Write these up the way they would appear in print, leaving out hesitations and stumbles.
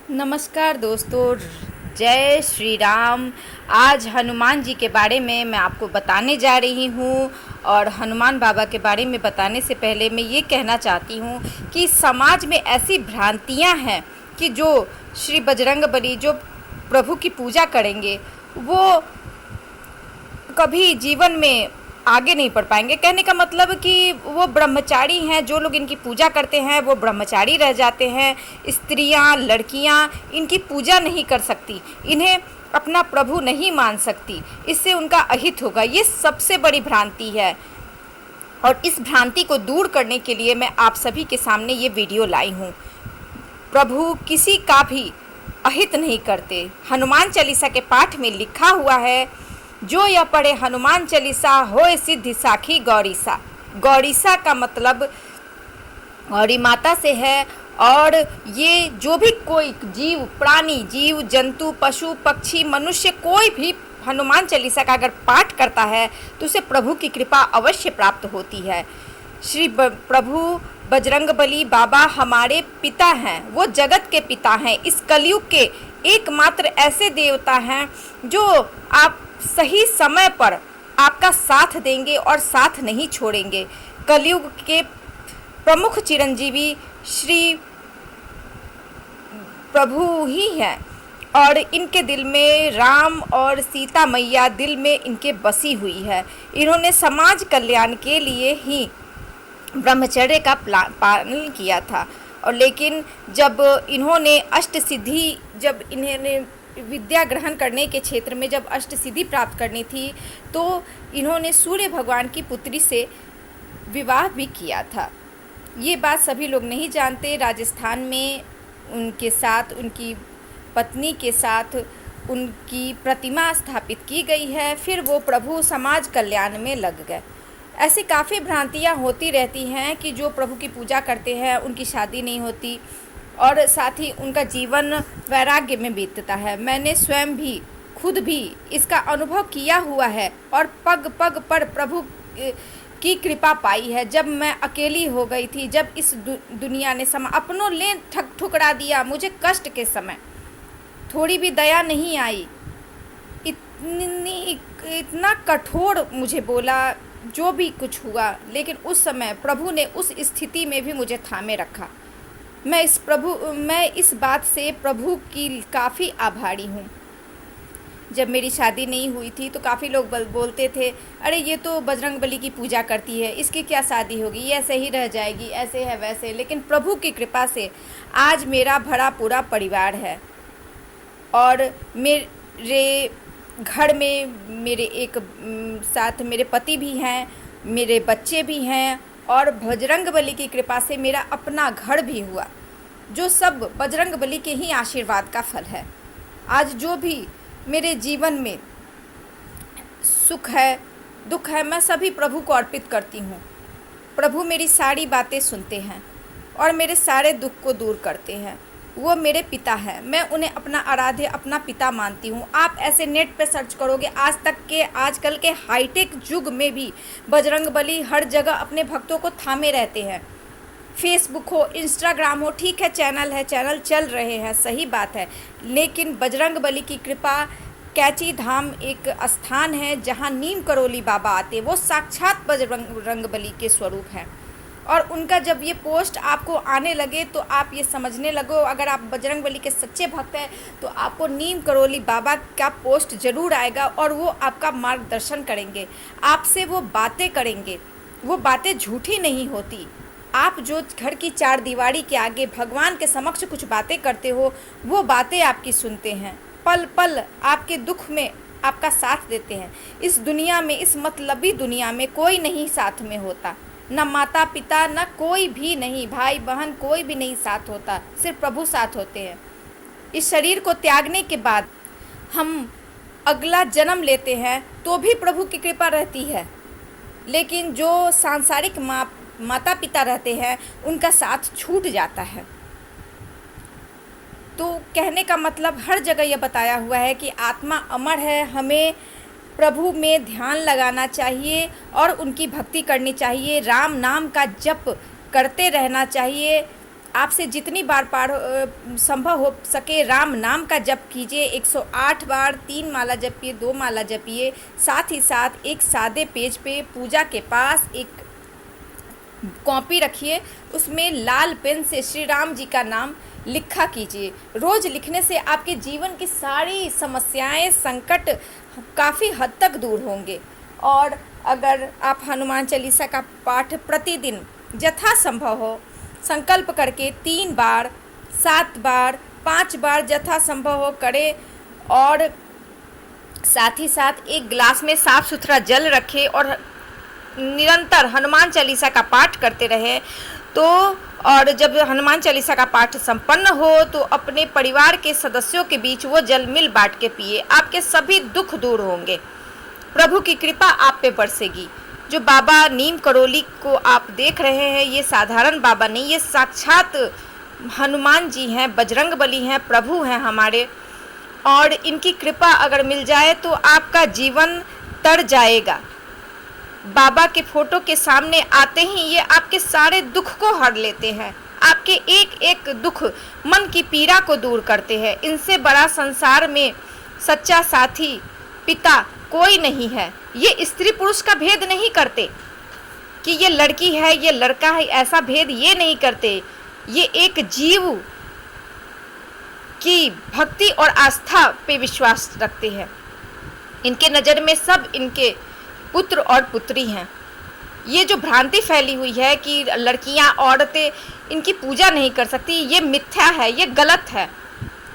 नमस्कार दोस्तों, जय श्री राम। आज हनुमान जी के बारे में मैं आपको बताने जा रही हूँ। और हनुमान बाबा के बारे में बताने से पहले मैं ये कहना चाहती हूँ कि समाज में ऐसी भ्रांतियाँ हैं कि जो श्री बजरंगबली जो प्रभु की पूजा करेंगे वो कभी जीवन में आगे नहीं बढ़ पाएंगे। कहने का मतलब कि वो ब्रह्मचारी हैं, जो लोग इनकी पूजा करते हैं वो ब्रह्मचारी रह जाते हैं। स्त्रियां, लड़कियां इनकी पूजा नहीं कर सकती, इन्हें अपना प्रभु नहीं मान सकती, इससे उनका अहित होगा। ये सबसे बड़ी भ्रांति है और इस भ्रांति को दूर करने के लिए मैं आप सभी के सामने ये वीडियो लाई हूँ। प्रभु किसी का भी अहित नहीं करते। हनुमान चालीसा के पाठ में लिखा हुआ है, जो यह पढ़े हनुमान चालीसा होए सिद्धि साखी गौरीसा। गौरीसा का मतलब गौरी माता से है। और ये जो भी कोई जीव, प्राणी, जीव जंतु, पशु पक्षी, मनुष्य, कोई भी हनुमान चालीसा का अगर पाठ करता है तो उसे प्रभु की कृपा अवश्य प्राप्त होती है। श्री प्रभु बजरंगबली बाबा हमारे पिता हैं, वो जगत के पिता हैं। इस कलयुग के एकमात्र ऐसे देवता हैं जो आप सही समय पर आपका साथ देंगे और साथ नहीं छोड़ेंगे। कलयुग के प्रमुख चिरंजीवी श्री प्रभु ही हैं और इनके दिल में राम और सीता मैया दिल में इनके बसी हुई है। इन्होंने समाज कल्याण के लिए ही ब्रह्मचर्य का पालन किया था। और लेकिन जब इन्होंने अष्ट सिद्धि, जब इन्होंने विद्या ग्रहण करने के क्षेत्र में जब अष्ट सिद्धि प्राप्त करनी थी तो इन्होंने सूर्य भगवान की पुत्री से विवाह भी किया था। ये बात सभी लोग नहीं जानते। राजस्थान में उनके साथ, उनकी पत्नी के साथ उनकी प्रतिमा स्थापित की गई है। फिर वो प्रभु समाज कल्याण में लग गए। ऐसी काफ़ी भ्रांतियाँ होती रहती हैं कि जो प्रभु की पूजा करते हैं उनकी शादी नहीं होती और साथ ही उनका जीवन वैराग्य में बीतता है। मैंने स्वयं भी, खुद भी इसका अनुभव किया हुआ है और पग पग पर प्रभु की कृपा पाई है। जब मैं अकेली हो गई थी, जब इस दुनिया ने अपनों ले ठुकरा दिया, मुझे कष्ट के समय थोड़ी भी दया नहीं आई। इतना कठोर मुझे बोला, जो भी कुछ हुआ, लेकिन उस समय प्रभु ने उस स्थिति में भी मुझे थामे रखा। मैं इस बात से प्रभु की काफ़ी आभारी हूँ। जब मेरी शादी नहीं हुई थी तो काफ़ी लोग बोलते थे, अरे ये तो बजरंगबली की पूजा करती है, इसकी क्या शादी होगी, ये ऐसे ही रह जाएगी, ऐसे है वैसे। लेकिन प्रभु की कृपा से आज मेरा भरा पूरा परिवार है और मेरे घर में मेरे एक साथ मेरे पति भी हैं, मेरे बच्चे भी हैं और बजरंगबली की कृपा से मेरा अपना घर भी हुआ, जो सब बजरंगबली के ही आशीर्वाद का फल है। आज जो भी मेरे जीवन में सुख है, दुख है, मैं सभी प्रभु को अर्पित करती हूँ। प्रभु मेरी सारी बातें सुनते हैं और मेरे सारे दुख को दूर करते हैं। वो मेरे पिता हैं, मैं उन्हें अपना आराध्य, अपना पिता मानती हूँ। आप ऐसे नेट पे सर्च करोगे, आजकल के हाईटेक युग में भी बजरंगबली हर जगह अपने भक्तों को थामे रहते हैं। फेसबुक हो, इंस्टाग्राम हो, ठीक है चैनल चल रहे हैं, सही बात है, लेकिन बजरंगबली की कृपा, कैची धाम एक स्थान है जहाँ नीम करोली बाबा आते, वो साक्षात बजरंगबली के स्वरूप हैं। और उनका जब ये पोस्ट आपको आने लगे तो आप ये समझने लगो, अगर आप बजरंगबली के सच्चे भक्त हैं तो आपको नीम करोली बाबा का पोस्ट ज़रूर आएगा और वो आपका मार्गदर्शन करेंगे, आपसे वो बातें करेंगे। वो बातें झूठी नहीं होती। आप जो घर की चार दीवारी के आगे भगवान के समक्ष कुछ बातें करते हो, वो बातें आपकी सुनते हैं, पल पल आपके दुख में आपका साथ देते हैं। इस दुनिया में, इस मतलबी दुनिया में कोई नहीं साथ में होता, न माता पिता, न कोई भी नहीं, भाई बहन कोई भी नहीं साथ होता, सिर्फ प्रभु साथ होते हैं। इस शरीर को त्यागने के बाद हम अगला जन्म लेते हैं तो भी प्रभु की कृपा रहती है, लेकिन जो सांसारिक माता पिता रहते हैं उनका साथ छूट जाता है। तो कहने का मतलब हर जगह यह बताया हुआ है कि आत्मा अमर है, हमें प्रभु में ध्यान लगाना चाहिए और उनकी भक्ति करनी चाहिए, राम नाम का जप करते रहना चाहिए। आपसे जितनी बार संभव हो सके राम नाम का जप कीजिए। 108 बार 3 माला जपिए, 2 माला जपिए। साथ ही साथ एक सादे पेज पे पूजा के पास एक कॉपी रखिए, उसमें लाल पेन से श्री राम जी का नाम लिखा कीजिए। रोज़ लिखने से आपके जीवन की सारी समस्याएं, संकट काफ़ी हद तक दूर होंगे। और अगर आप हनुमान चालीसा का पाठ प्रतिदिन यथासंभव हो संकल्प करके 3 बार, 7 बार, 5 बार यथासंभव हो करें, और साथ ही साथ एक गिलास में साफ़ सुथरा जल रखें और निरंतर हनुमान चालीसा का पाठ करते रहें। तो और जब हनुमान चालीसा का पाठ संपन्न हो तो अपने परिवार के सदस्यों के बीच वो जल मिल बांट के पिए। आपके सभी दुख दूर होंगे, प्रभु की कृपा आप पे बरसेगी। जो बाबा नीम करोली को आप देख रहे हैं, ये साधारण बाबा नहीं, ये साक्षात हनुमान जी हैं, बजरंग बली हैं, प्रभु हैं हमारे। और इनकी कृपा अगर मिल जाए तो आपका जीवन तर जाएगा। बाबा के फोटो के सामने आते ही ये आपके सारे दुख को हर लेते हैं, आपके एक एक दुख, मन की पीड़ा को दूर करते हैं। इनसे बड़ा संसार में सच्चा साथी, पिता कोई नहीं है। ये स्त्री पुरुष का भेद नहीं करते कि ये लड़की है, ये लड़का है, ऐसा भेद ये नहीं करते। ये एक जीव की भक्ति और आस्था पे विश्वास रखते हैं। इनके नज़र में सब इनके पुत्र और पुत्री हैं। ये जो भ्रांति फैली हुई है कि लड़कियां, औरतें इनकी पूजा नहीं कर सकती, ये मिथ्या है, ये गलत है।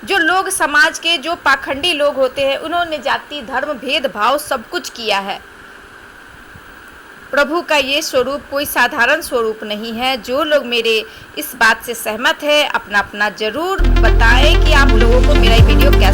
जो लोग समाज के जो पाखंडी लोग होते हैं, उन्होंने जाति, धर्म, भेदभाव सब कुछ किया है। प्रभु का ये स्वरूप कोई साधारण स्वरूप नहीं है। जो लोग मेरे इस बात से सहमत है, अपना अपना जरूर बताएं कि आप लोगों को मेरा वीडियो कैसा